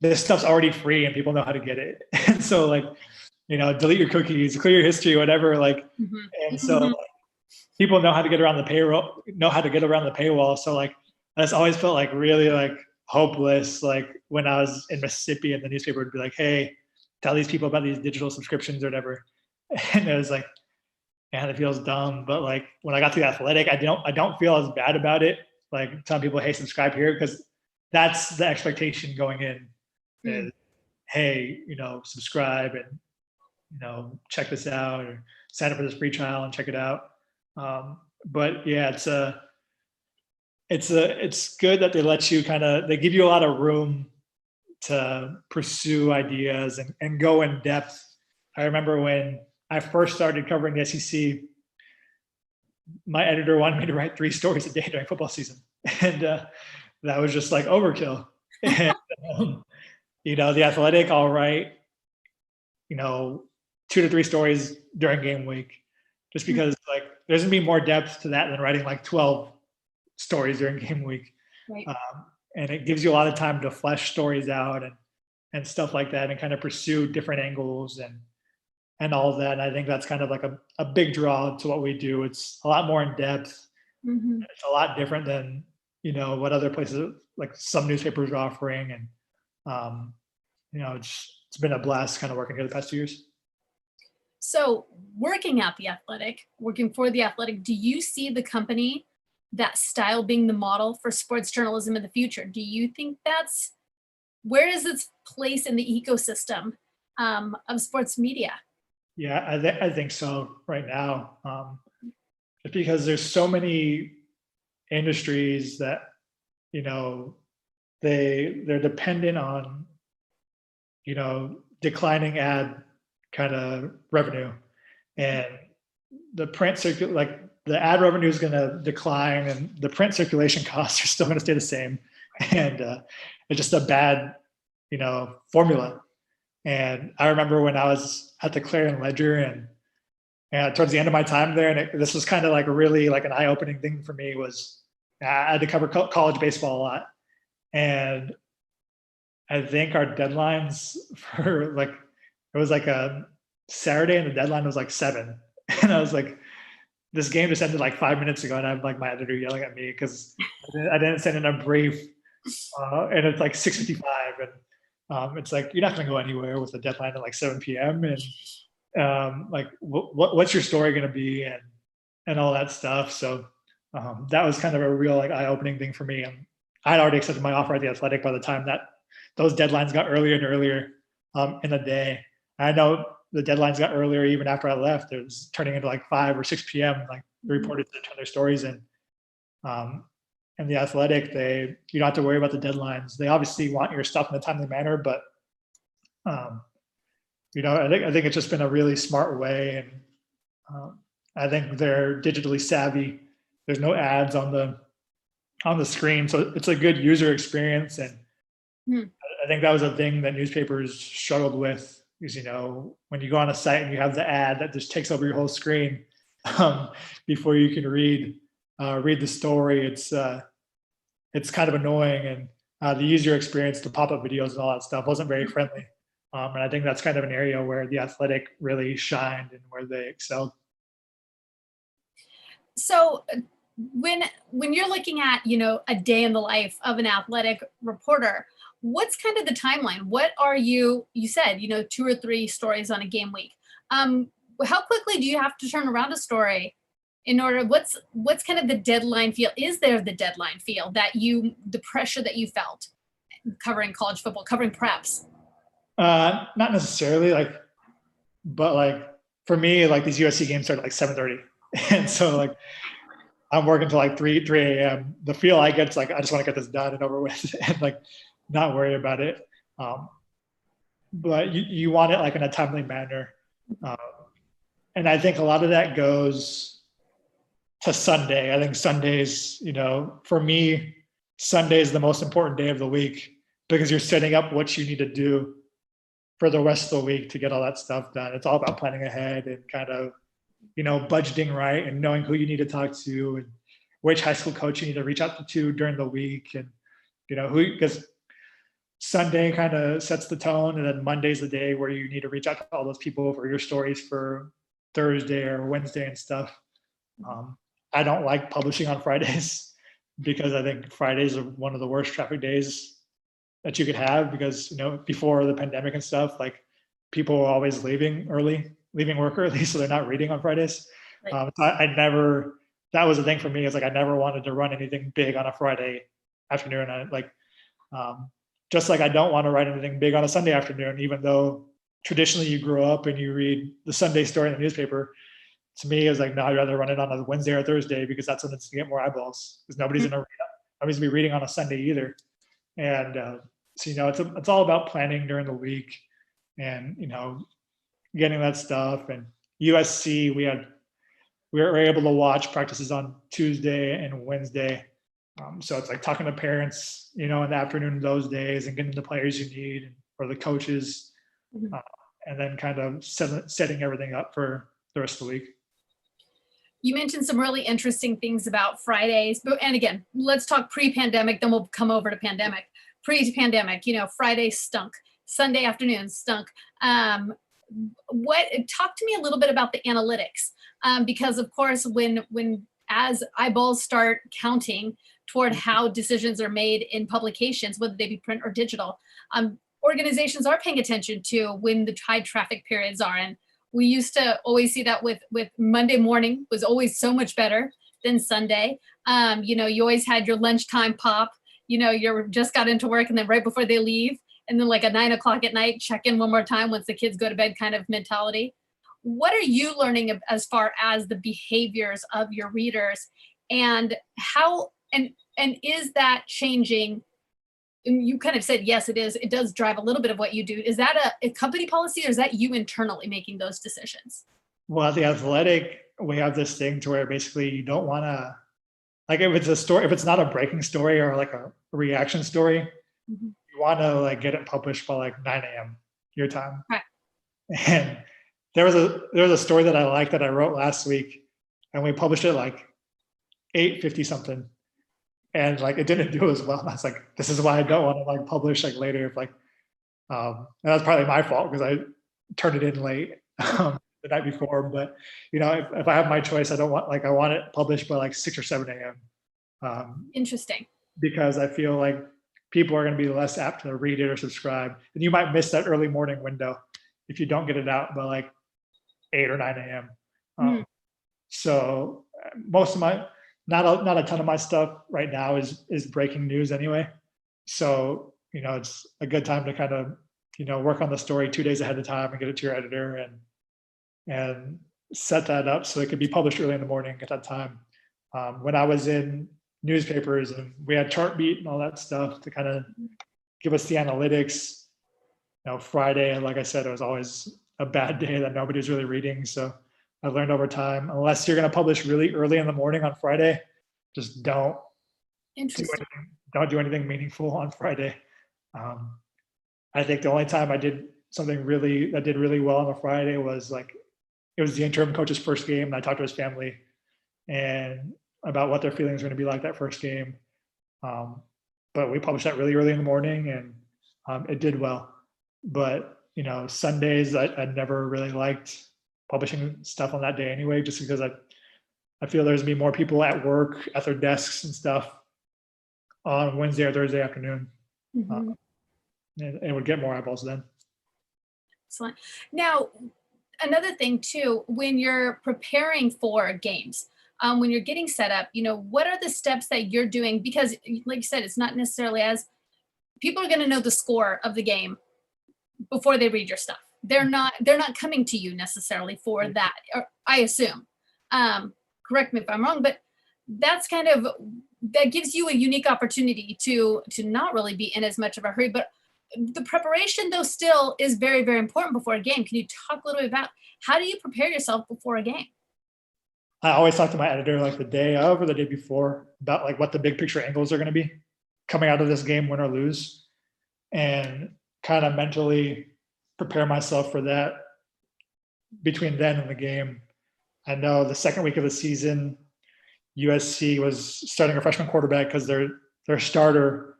this stuff's already free and people know how to get it. And so like, delete your cookies, clear your history, whatever. Like, and so people know how to get around the paywall. So like, I just always felt like really like hopeless. Like when I was in Mississippi and the newspaper would be like, hey, tell these people about these digital subscriptions or whatever. And it was like, man, it feels dumb. But like when I got to the athletic, I don't feel as bad about it. Like telling people, hey, subscribe here, because that's the expectation going in. Is, hey, subscribe and check this out, or sign up for this free trial and check it out. But yeah, it's good that they let you they give you a lot of room to pursue ideas and go in depth. I remember when I first started covering the SEC, my editor wanted me to write 3 stories a day during football season. And that was just like overkill. And, the athletic, I'll write, 2 to 3 stories during game week, just because like there's gonna be more depth to that than writing like 12 stories during game week. Right. And it gives you a lot of time to flesh stories out and stuff like that and kind of pursue different angles and all of that. And I think that's kind of like a big draw to what we do. It's a lot more in depth. It's a lot different than, what other places like some newspapers are offering. And, it's been a blast kind of working here the past 2 years. So working for the athletic, do you see the company, that style being the model for sports journalism in the future? Do you think where is its place in the ecosystem of sports media? Yeah, I think so right now. Just because there's so many industries that, they're dependent on, declining ad kind of revenue, and the the ad revenue is going to decline and the print circulation costs are still going to stay the same. And it's just a bad, formula. And I remember when I was at the Clarion Ledger and towards the end of my time there, and this was kind of like really like an eye-opening thing for me, was I had to cover college baseball a lot. And I think our deadlines for it was like a Saturday and the deadline was like 7. And I was like, this game just ended like 5 minutes ago. And I have like my editor yelling at me because I didn't send in a brief. And it's like 6:55. And it's like, you're not going to go anywhere with a deadline at like 7 p.m. And like, what's your story going to be and all that stuff. So that was kind of a real like eye-opening thing for me. And I had already accepted my offer at the Athletic by the time that those deadlines got earlier and earlier in the day. I know the deadlines got earlier even after I left. It was turning into like 5 or 6 p.m. Like the reporters to turn their stories in. And the Athletic, you don't have to worry about the deadlines. They obviously want your stuff in a timely manner, but I think it's just been a really smart way, and I think they're digitally savvy. There's no ads on the on the screen. So it's a good user experience. And Hmm. I think that was a thing that newspapers struggled with is, when you go on a site and you have the ad that just takes over your whole screen before you can read the story. It's kind of annoying. And the user experience, the pop-up videos and all that stuff wasn't very friendly. And I think that's kind of an area where The Athletic really shined and where they excelled. So when you're looking at, a day in the life of an athletic reporter, what's kind of the timeline? What are you said, 2 or 3 stories on a game week. How quickly do you have to turn around a story in order, what's kind of the deadline feel? Is there the deadline feel that the pressure that you felt covering college football, covering preps? Not necessarily, but for me, these USC games start at 7:30, and so I'm working till 3 a.m. The feel I get is I just want to get this done and over with, and not worry about it. But you want it in a timely manner, and I think a lot of that goes to Sunday. I think Sundays, for me, Sunday is the most important day of the week because you're setting up what you need to do for the rest of the week to get all that stuff done. It's all about planning ahead and kind of, budgeting right and knowing who you need to talk to and which high school coach you need to reach out to during the week. And, because Sunday kind of sets the tone, and then Monday's the day where you need to reach out to all those people for your stories for Thursday or Wednesday and stuff. I don't like publishing on Fridays because I think Fridays are one of the worst traffic days that you could have because, before the pandemic and stuff, people were always leaving work early, so they're not reading on Fridays. Right. That was the thing for me is I never wanted to run anything big on a Friday afternoon. Just like I don't want to write anything big on a Sunday afternoon, even though traditionally you grow up and you read the Sunday story in the newspaper. To me, it was no, I'd rather run it on a Wednesday or Thursday because that's when it's going to get more eyeballs because nobody's going to be reading on a Sunday either. And so, it's all about planning during the week and, getting that stuff. And USC, we were able to watch practices on Tuesday and Wednesday. So it's talking to parents, in the afternoon those days and getting the players you need or the coaches, and then kind of setting everything up for the rest of the week. You mentioned some really interesting things about Fridays, and again, let's talk pre-pandemic, then we'll come over to pandemic. Pre-pandemic, Fridays stunk, Sunday afternoons stunk. Talk to me a little bit about the analytics, because of course, when as eyeballs start counting toward how decisions are made in publications, whether they be print or digital, organizations are paying attention to when the high traffic periods are. And we used to always see that with Monday morning was always so much better than Sunday. You always had your lunchtime pop, you just got into work and then right before they leave, and then at 9 o'clock at night, check in one more time once the kids go to bed kind of mentality. What are you learning as far as the behaviors of your readers and how, and is that changing? And you kind of said, yes, it is. It does drive a little bit of what you do. Is that a company policy or is that you internally making those decisions? Well, at The Athletic, we have this thing to where basically you don't want to, if it's a story, if it's not a breaking story or a reaction story, you want to get it published by 9 a.m. your time. Right. And there was a story that I liked that I wrote last week, and we published it 8:50 something. And it didn't do as well. And I was this is why I don't want to publish later. If and that's probably my fault because I turned it in late the night before. But if I have my choice, I don't want I want it published by 6 or 7 a.m. Interesting. Because I feel people are going to be less apt to read it or subscribe, and you might miss that early morning window if you don't get it out by 8 or 9 a.m. So most of my not a ton of my stuff right now is breaking news anyway. So, it's a good time to kind of, work on the story 2 days ahead of time and get it to your editor and set that up so it could be published early in the morning at that time. When I was in newspapers and we had Chartbeat and all that stuff to kind of give us the analytics, Friday, like I said, it was always a bad day that nobody was really reading. So I learned over time, unless you're going to publish really early in the morning on Friday, just don't Interesting. don't do anything meaningful on Friday. Um, I think the only time I did something that did really well on a Friday was like, it was the interim coach's first game. And I talked to his family and about what their feelings were going to be like that first game. But we published that really early in the morning, and it did well. But Sundays I never really liked publishing stuff on that day anyway, just because I feel there's be more people at work at their desks and stuff on Wednesday or Thursday afternoon. Mhm. And it would get more eyeballs then. Excellent. Now, another thing too, when you're preparing for games, when you're getting set up, what are the steps that you're doing? Because like you said, it's not necessarily as people are going to know the score of the game before they read your stuff. They're not coming to you necessarily for that, or I assume. Correct me if I'm wrong, but that's that gives you a unique opportunity to not really be in as much of a hurry. But the preparation though still is very, very important before a game. Can you talk a little bit about how do you prepare yourself before a game? I always talk to my editor like the day of or the day before about like what the big picture angles are going to be coming out of this game, win or lose, and kind of mentally prepare myself for that between then and the game. I know the second week of the season, USC was starting a freshman quarterback because their starter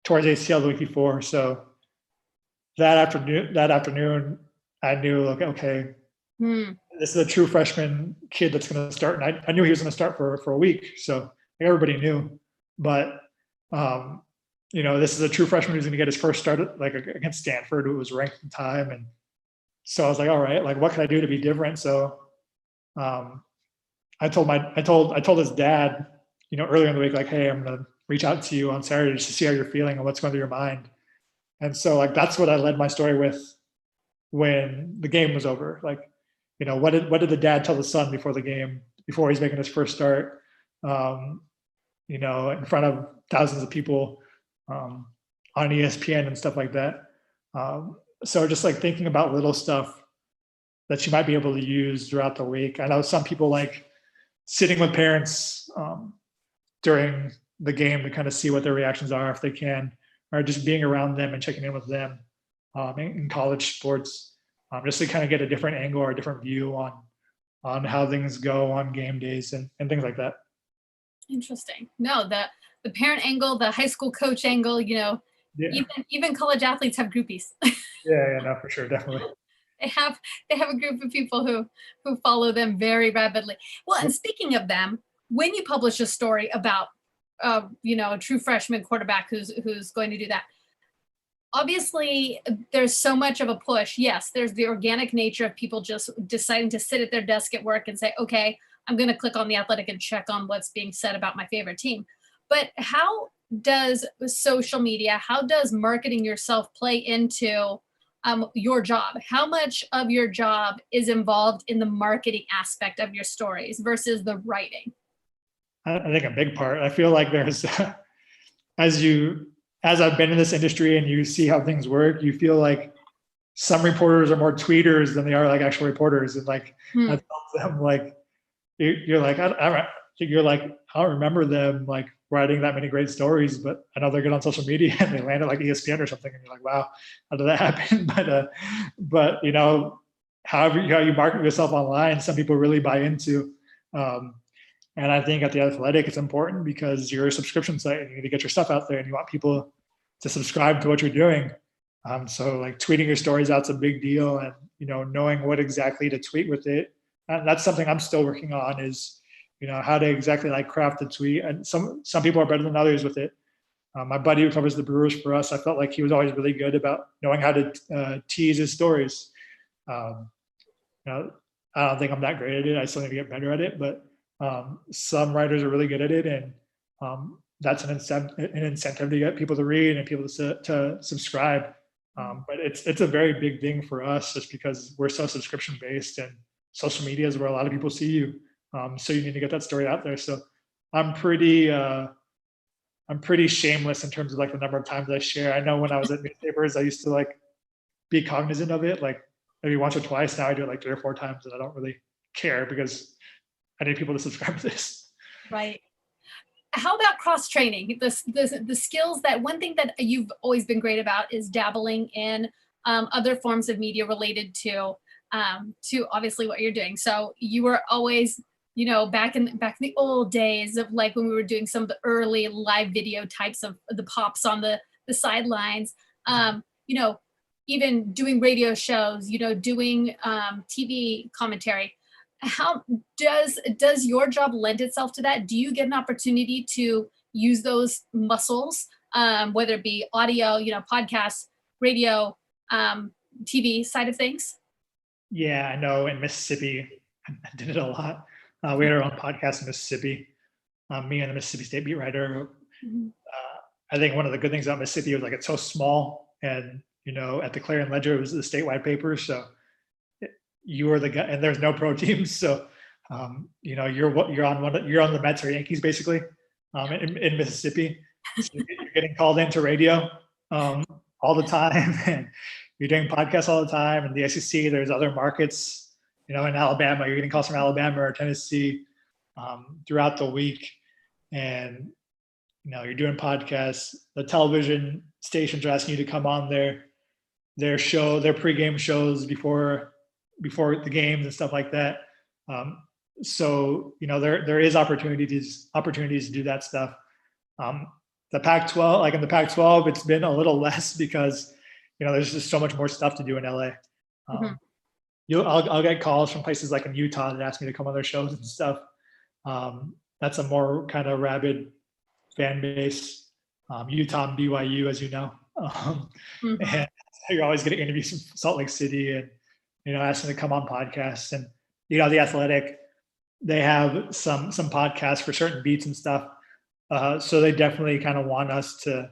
tore his ACL the week before. So that afternoon, I knew like, okay, this is a true freshman kid that's going to start. And I knew he was going to start for a week. So everybody knew, but this is a true freshman who's going to get his first start like against Stanford, who was ranked in time. And so I was like, all right, like what can I do to be different? So I told his dad, earlier in the week, like, hey, I'm going to reach out to you on Saturday just to see how you're feeling and what's going through your mind. And so like, that's what I led my story with when the game was over. Like, what did the dad tell the son before the game, before he's making his first start, in front of thousands of people on ESPN and stuff like that. So just like thinking about little stuff that you might be able to use throughout the week. I know some people like sitting with parents during the game to kind of see what their reactions are if they can, or just being around them and checking in with them in college sports, just to kind of get a different angle or a different view on how things go on game days and things like that. Interesting. No, the parent angle, the high school coach angle, Yeah. even college athletes have groupies. Yeah, no, for sure, definitely. They have a group of people who follow them very rapidly. Well, and speaking of them, when you publish a story about a true freshman quarterback who's going to do that, obviously there's so much of a push. Yes, there's the organic nature of people just deciding to sit at their desk at work and say, okay, I'm going to click on The Athletic and check on what's being said about my favorite team. But how does social media, how does marketing yourself play into your job? How much of your job is involved in the marketing aspect of your stories versus the writing? I think a big part. I feel like there's, as I've been in this industry and you see how things work, you feel like some reporters are more tweeters than they are like actual reporters. And like, I tell them like, you're like, I don't remember them like writing that many great stories, but I know they're good on social media and they land at like ESPN or something. And you're like, wow, how did that happen? But how you market yourself online, some people really buy into. And I think at The Athletic, it's important because you're a subscription site and you need to get your stuff out there and you want people to subscribe to what you're doing. So like tweeting your stories out's a big deal, and knowing what exactly to tweet with it. And that's something I'm still working on is, how to exactly like craft the tweet. And some people are better than others with it. My buddy who covers the Brewers for us, I felt like he was always really good about knowing how to tease his stories. I don't think I'm that great at it. I still need to get better at it, but some writers are really good at it, and that's an incentive to get people to read and people to subscribe. But it's a very big thing for us just because we're so subscription based, and social media is where a lot of people see you. So you need to get that story out there. So I'm pretty shameless in terms of like the number of times I share. I know when I was at newspapers, I used to like be cognizant of it, like maybe once or twice. Now I do it like 3 or 4 times, and I don't really care because I need people to subscribe to this. Right. how about cross training? The skills that one thing that you've always been great about is dabbling in other forms of media related to obviously what you're doing. So you were always, back in the old days of like when we were doing some of the early live video types of the pops on the sidelines, even doing radio shows, doing TV commentary. How does your job lend itself to that? Do you get an opportunity to use those muscles, whether it be audio, podcasts, radio, TV side of things? Yeah, I know in Mississippi, I did it a lot. We had our own podcast in Mississippi. Me and the Mississippi State beat writer. Mhm. I think one of the good things about Mississippi was like it's so small, and at the Clarion Ledger it was the statewide paper, so you were the guy, and there's no pro teams, so you're on the Mets or Yankees basically in Mississippi. So you're getting called into radio all the time, and you're doing podcasts all the time. And the SEC, there's other markets, in Alabama, you're getting calls from Alabama or Tennessee throughout the week, and you're doing podcasts. The television stations are asking you to come on their pregame shows before the games and stuff like that. So there is opportunities to do that stuff. The Pac-12, like in the Pac-12, it's been a little less because there's just so much more stuff to do in LA. I'll get calls from places like in Utah that ask me to come on their shows and stuff. That's a more kind of rabid fan base. Utah and BYU, as you know. And you're always getting interviews from Salt Lake City and asking to come on podcasts. And the Athletic, they have some podcasts for certain beats and stuff. So they definitely kind of want us to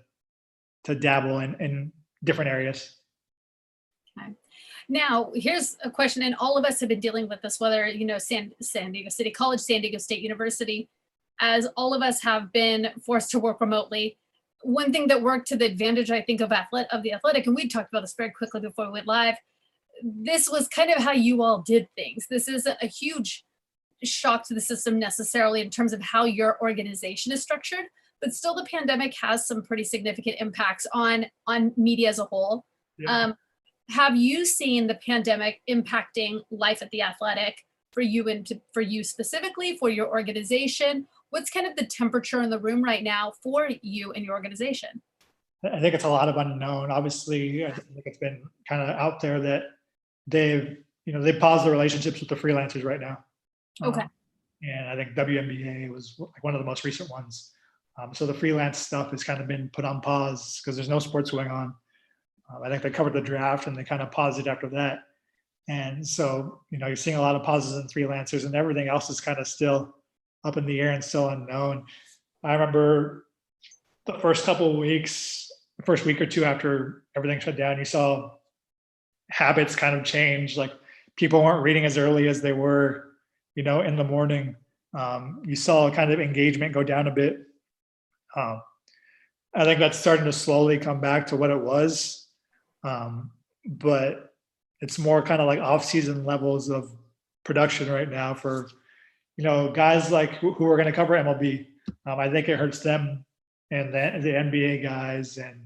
dabble in different areas. Okay. Now, here's a question, and all of us have been dealing with this, whether San Diego City College, San Diego State University, as all of us have been forced to work remotely. One thing that worked to the advantage, I think, of the Athletic, and we talked about this very quickly before we went live, this was kind of how you all did things. This is a huge shock to the system necessarily in terms of how your organization is structured, but still the pandemic has some pretty significant impacts on media as a whole. Yeah. Have you seen the pandemic impacting life at the Athletic for you and for you specifically, for your organization? What's kind of the temperature in the room right now for you and your organization? I think it's a lot of unknown. Obviously, I think it's been kind of out there that they paused the relationships with the freelancers right now. Okay. And I think WNBA was like one of the most recent ones. So the freelance stuff has kind of been put on pause because there's no sports going on. I think they covered the draft and they kind of paused it after that. And so, you're seeing a lot of pauses in freelancers, and everything else is kind of still up in the air and still unknown. I remember the first couple of weeks, the first week or two after everything shut down, you saw habits kind of change. Like people weren't reading as early as they were, in the morning. You saw kind of engagement go down a bit. I think that's starting to slowly come back to what it was. But it's more kind of like off-season levels of production right now for, guys like who are going to cover MLB. I think it hurts them and the NBA guys and,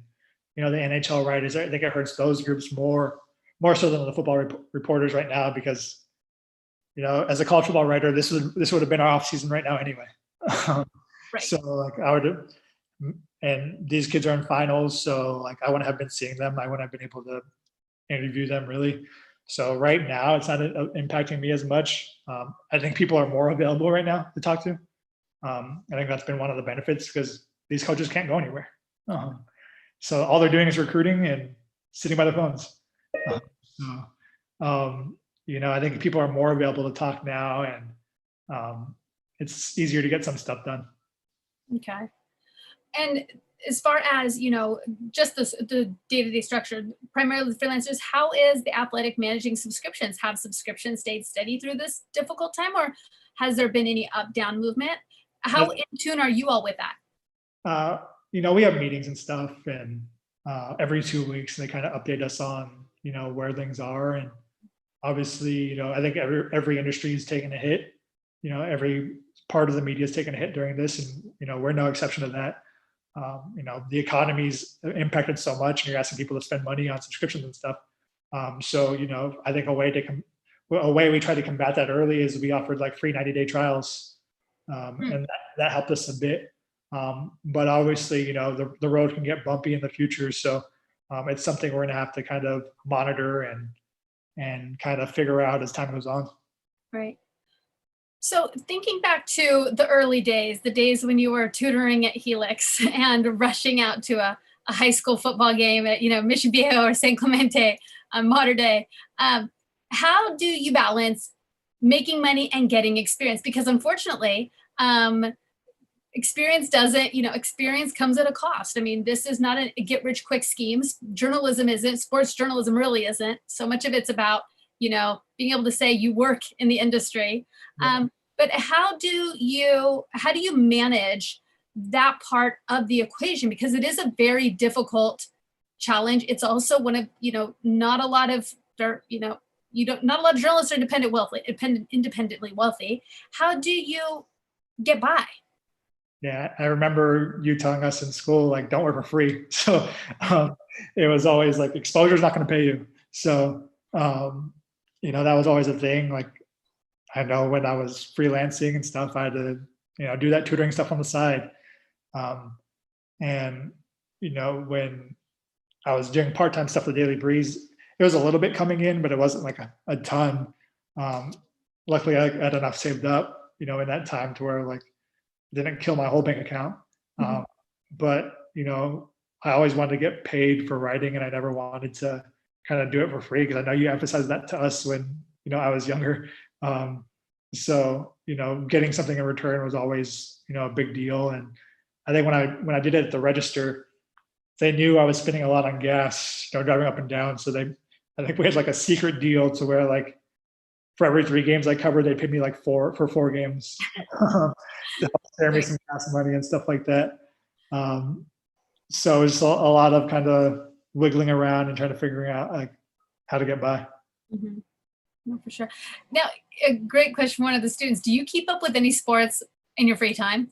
the NHL writers. I think it hurts those groups more so than the football reporters right now because, as a college football writer, this would have been our off-season right now anyway. Right. So like and these kids are in finals, so like I wouldn't have been seeing them. I wouldn't have been able to interview them really. So right now, it's not impacting me as much. I think people are more available right now to talk to. I think that's been one of the benefits because these coaches can't go anywhere. So all they're doing is recruiting and sitting by their phones. I think people are more available to talk now, and it's easier to get some stuff done. Okay. And as far as, just the day-to-day structure, primarily the freelancers, how is the Athletic managing subscriptions? Have subscriptions stayed steady through this difficult time, or has there been any up-down movement? How in tune are you all with that? We have meetings and stuff, and every 2 weeks they kind of update us on, where things are. And obviously, I think every industry is taking a hit. Every part of the media is taking a hit during this, and we're no exception to that. The economy's impacted so much, and you're asking people to spend money on subscriptions and stuff. So I think a way we tried to combat that early is we offered like free 90-day trials, and that helped us a bit. But obviously, the road can get bumpy in the future, so it's something we're going to have to kind of monitor and kind of figure out as time goes on. Right. So thinking back to the early days, the days when you were tutoring at Helix and rushing out to a high school football game at, Mission Viejo or San Clemente on Mater Day, how do you balance making money and getting experience? Because unfortunately, experience comes at a cost. I mean, this is not a get rich quick scheme. Journalism isn't, sports journalism really isn't. So much of it's about, being able to say you work in the industry. But how do you manage that part of the equation? Because it is a very difficult challenge. It's also one of, not a lot of journalists are independently wealthy. How do you get by? Yeah, I remember you telling us in school, like, don't work for free. So it was always like, exposure's not going to pay you. So, that was always a thing. Like, I know when I was freelancing and stuff, I had to, do that tutoring stuff on the side. And, when I was doing part-time stuff at the Daily Breeze, it was a little bit coming in, but it wasn't like a ton. Luckily, I had enough saved up, in that time to where like didn't kill my whole bank account. But, I always wanted to get paid for writing, and I never wanted to kind of do it for free, because I know you emphasized that to us when, I was younger. So, getting something in return was always, a big deal. And I think when I did it at the Register, they knew I was spending a lot on gas, driving up and down. So I think we had like a secret deal to where like for every 3 games I covered, they paid me like 4 for 4 games to help spare me some gas money and stuff like that. So it's a lot of kind of wiggling around and trying to figure out like how to get by. No, for sure. Now, a great question from one of the students. Do you keep up with any sports in your free time?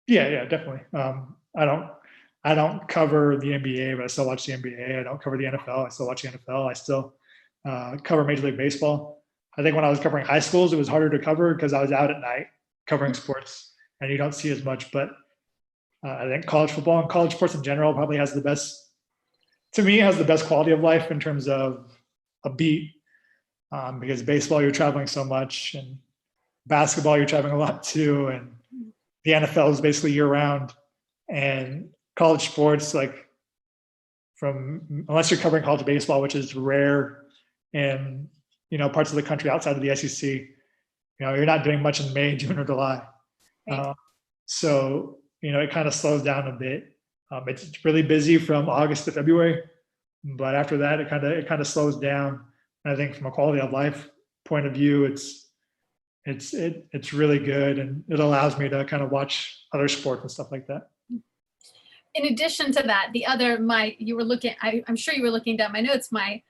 Yeah, definitely. I don't cover the NBA, but I still watch the NBA. I don't cover the NFL. I still watch the NFL. I still cover Major League Baseball. I think when I was covering high schools, it was harder to cover because I was out at night covering sports, and you don't see as much. But I think college football and college sports in general probably has the best quality of life in terms of a beat. Because baseball, you're traveling so much, and basketball, you're traveling a lot too. And the NFL is basically year round, and college sports, like unless you're covering college baseball, which is rare in, parts of the country outside of the SEC, you're not doing much in May, June, or July. Right. So, it kind of slows down a bit. It's really busy from August to February, but after that, it kind of slows down. And I think from a quality of life point of view, it's really good, and it allows me to kind of watch other sports and stuff like that. In addition to that, I'm sure you were looking down my notes. My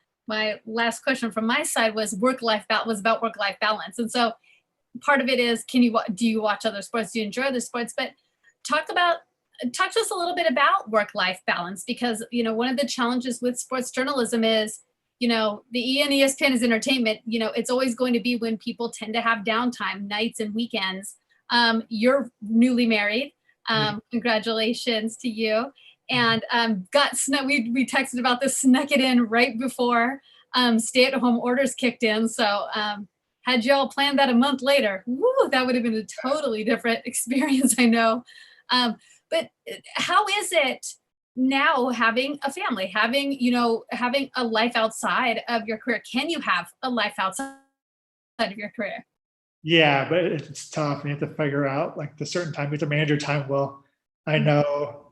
last question from my side was about work-life balance. And so part of it is, do you watch other sports? Do you enjoy other sports? But talk to us a little bit about work-life balance, because, one of the challenges with sports journalism is, the ESPN is entertainment. It's always going to be when people tend to have downtime, nights and weekends. You're newly married. Congratulations to you. And we texted about this, snuck it in right before stay-at-home orders kicked in. So had y'all planned that a month later, that would have been a totally different experience, I know. But how is it now having a family, having a life outside of your career? Can you have a life outside of your career? Yeah, but it's tough. You have to figure out like the certain time. You have to manage your time well. I know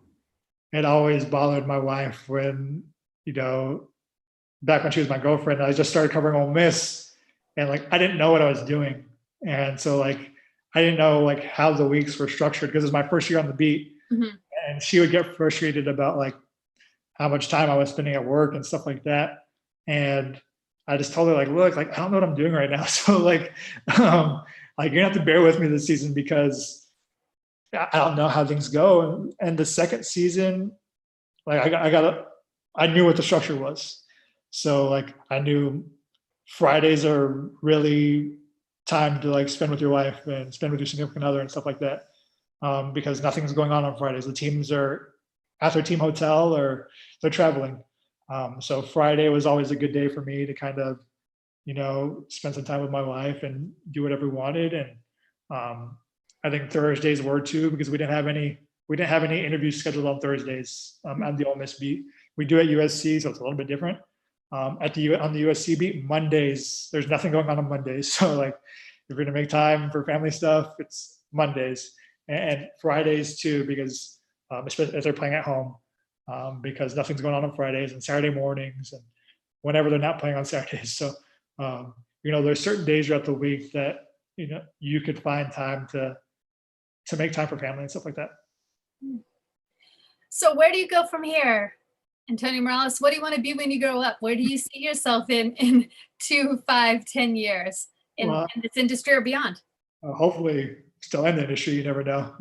it always bothered my wife when, back when she was my girlfriend, I just started covering Ole Miss, and like I didn't know what I was doing. And so like I didn't know like how the weeks were structured, because it was my first year on the beat. And she would get frustrated about like how much time I was spending at work and stuff like that. And I just told her like, look, like I don't know what I'm doing right now. So like like, you're gonna have to bear with me this season because I don't know how things go. And the second season, like I knew what the structure was. So like I knew Fridays are really time to like spend with your wife and spend with your significant other and stuff like that. Because nothing's going on Fridays. The teams are at their team hotel or they're traveling. So Friday was always a good day for me to kind of, spend some time with my wife and do whatever we wanted. And I think Thursdays were too, because we didn't have any interviews scheduled on Thursdays at the Ole Miss beat. We do at USC, so it's a little bit different. On the USC beat, Mondays, there's nothing going on Mondays. So like, if you're gonna make time for family stuff, it's Mondays and Fridays too, because especially as they're playing at home, because nothing's going on Fridays and Saturday mornings and whenever they're not playing on Saturdays. So there's certain days throughout the week that you could find time to make time for family and stuff like that. So where do you go from here, Antonio Morales? What do you want to be when you grow up? Where do you see yourself in 2, 5, 10 years in this industry or beyond? Hopefully still in the industry, you never know.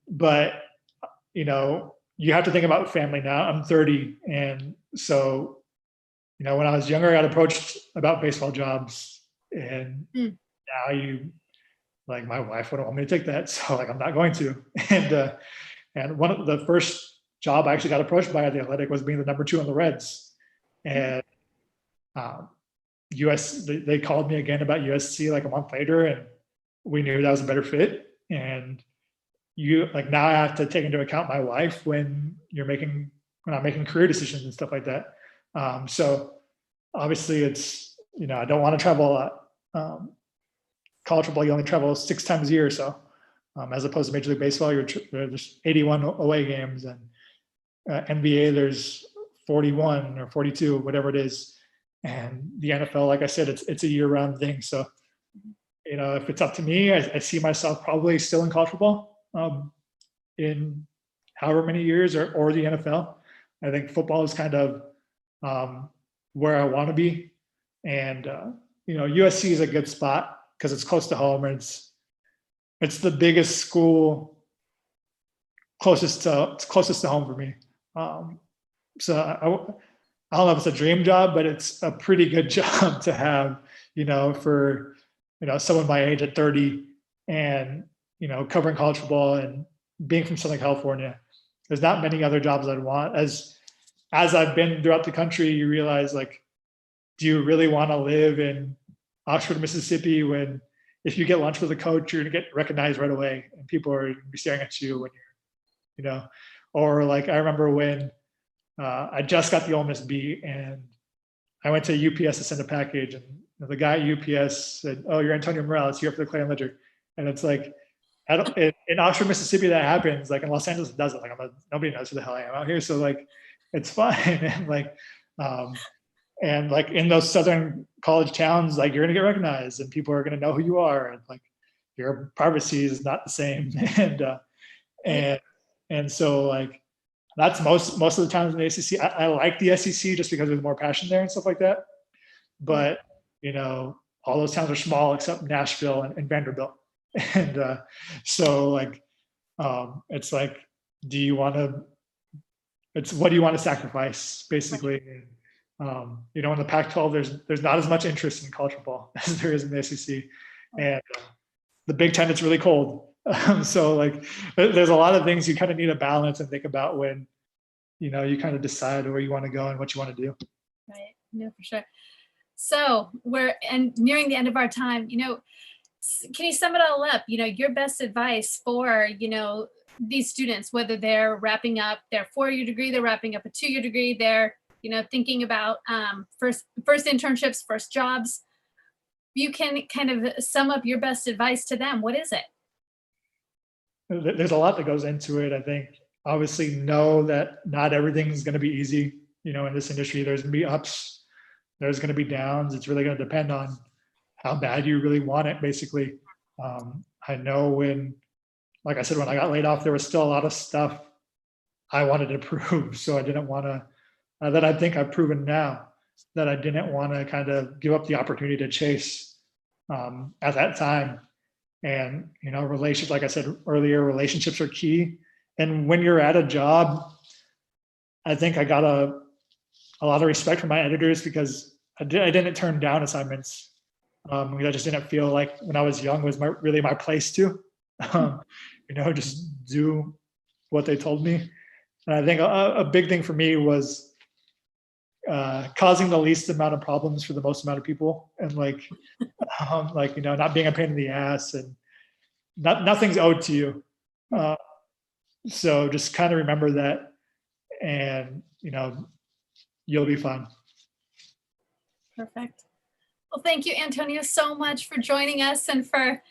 But you have to think about family now. I'm 30. And so, when I was younger, I got approached about baseball jobs, and now like my wife wouldn't want me to take that. So like, I'm not going to. And one of the first job I actually got approached by at the Athletic was being the number 2 on the Reds. And they called me again about USC like a month later, and we knew that was a better fit. And now I have to take into account my wife when I'm making career decisions and stuff like that. So obviously it's, I don't want to travel a lot. College football, you only travel 6 times a year or so, as opposed to Major League Baseball, there's 81 away games, and NBA, there's 41 or 42, whatever it is. And the NFL, like I said, it's a year-round thing. So, if it's up to me, I see myself probably still in college football in however many years, or the NFL. I think football is kind of where I want to be. And, USC is a good spot because it's close to home, and it's the biggest school closest to home for me. So I don't know if it's a dream job, but it's a pretty good job to have, for, someone my age at 30 and, covering college football and being from Southern California. There's not many other jobs I'd want. As I've been throughout the country, you realize, like, do you really want to live in Oxford, Mississippi, when if you get lunch with a coach, you're going to get recognized right away and people are going to be staring at you when you're, or like, I remember when I just got the Ole Miss beat and I went to UPS to send a package, and the guy at UPS said, "Oh, you're Antonio Morales, you're up for the Clarion Ledger." And it's like, in Oxford, Mississippi, that happens. Like in Los Angeles, it doesn't. Like nobody knows who the hell I am out here. So like, it's fine. And like, and like in those Southern college towns, like you're going to get recognized and people are going to know who you are. And like your privacy is not the same. And so like, that's most of the times in the ACC. I like the SEC just because there's more passion there and stuff like that. But, all those towns are small except Nashville and Vanderbilt. And so like, it's like, what do you want to sacrifice, basically? In the Pac-12, there's not as much interest in college football as there is in the SEC. And the Big Ten, it's really cold. So like, there's a lot of things you kind of need to balance and think about when, you kind of decide where you want to go and what you want to do. Right. No, for sure. So we're nearing the end of our time. Can you sum it all up? Your best advice for, these students, whether they're wrapping up their 4-year degree, they're wrapping up a 2-year degree, they're, thinking about first internships, first jobs. You can kind of sum up your best advice to them. What is it? There's a lot that goes into it. I think obviously know that not everything is going to be easy. In this industry, there's going to be ups, there's going to be downs. It's really going to depend on how bad you really want it, basically. I know like I said, when I got laid off, there was still a lot of stuff I wanted to prove. So I didn't want to, that I think I've proven now, that I didn't want to kind of give up the opportunity to chase at that time. And, relationships, like I said earlier, relationships are key. And when you're at a job, I think I got a lot of respect from my editors because I didn't turn down assignments. Because I just didn't feel like when I was young was really my place to, just do what they told me. And I think a big thing for me was causing the least amount of problems for the most amount of people, and not being a pain in the ass, and nothing's owed to you. So just kind of remember that, and you'll be fine. Perfect. Well, thank you, Antonio, so much for joining us and for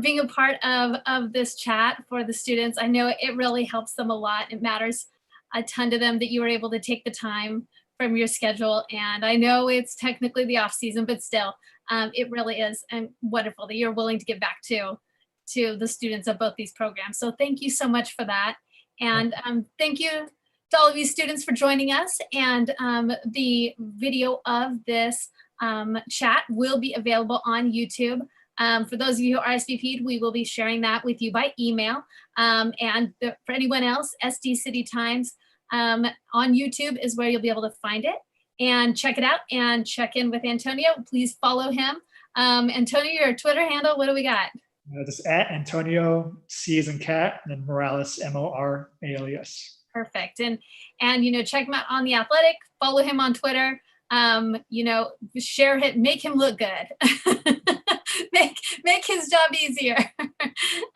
being a part of this chat for the students. I know it really helps them a lot. It matters a ton to them that you were able to take the time from your schedule. And I know it's technically the off season, but still, it really is wonderful that you're willing to give back to the students of both these programs. So thank you so much for that. And thank you to all of you students for joining us. And the video of this chat will be available on YouTube. For those of you who RSVP'd, we will be sharing that with you by email. And for anyone else, SD City Times on YouTube is where you'll be able to find it and check it out and check in with Antonio. Please follow him. Antonio, your Twitter handle, what do we got? Just at Antonio, C as in cat, and then Morales, Morales. Perfect. And check him out on The Athletic, follow him on Twitter, share it, make him look good. make his job easier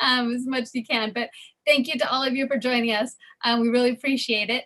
as much as you can. But thank you to all of you for joining us. We really appreciate it.